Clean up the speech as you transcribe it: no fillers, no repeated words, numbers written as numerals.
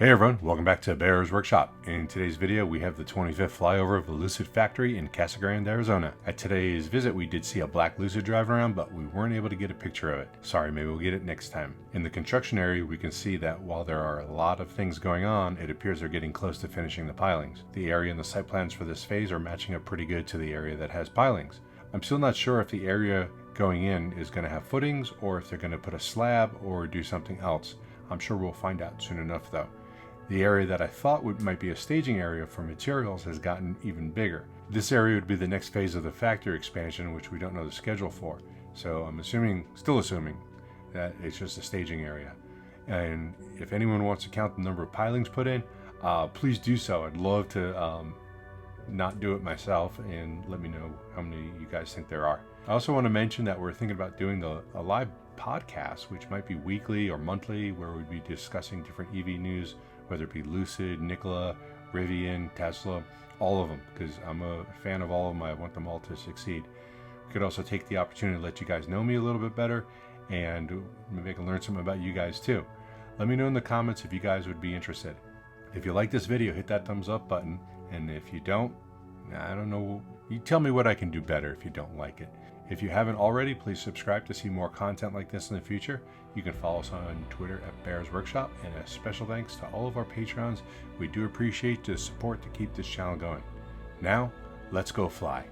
Hey everyone, welcome back to Bear's Workshop. In today's video, we have the 25th flyover of the Lucid factory in Casa Grande, Arizona. At today's visit, we did see a black Lucid drive around, but we weren't able to get a picture of it. Sorry, maybe we'll get it next time. In the construction area, we can see that while there are a lot of things going on, it appears they're getting close to finishing the pilings. The area and the site plans for this phase are matching up pretty good to the area that has pilings. I'm still not sure if the area going in is going to have footings or if they're going to put a slab or do something else. I'm sure we'll find out soon enough though. The area that I thought might be a staging area for materials has gotten even bigger. This area would be the next phase of the factory expansion, which we don't know the schedule for. So I'm still assuming that it's just a staging area. And if anyone wants to count the number of pilings put in, please do so. I'd love to not do it myself, and let me know how many you guys think there are. I also want to mention that we're thinking about doing a live podcast, which might be weekly or monthly, where we'd be discussing different EV news, whether it be Lucid, Nikola, Rivian, Tesla, all of them, because I'm a fan of all of them. I want them all to succeed. We could also take the opportunity to let you guys know me a little bit better, and maybe I can learn something about you guys too. Let me know in the comments if you guys would be interested. If you like this video, hit that thumbs up button, and if you don't, I don't know, you tell me what I can do better if you don't like it. If you haven't already, please subscribe to see more content like this in the future. You can follow us on Twitter at Bear's Workshop, and a special thanks to all of our Patrons. We do appreciate the support to keep this channel going. Now, let's go fly.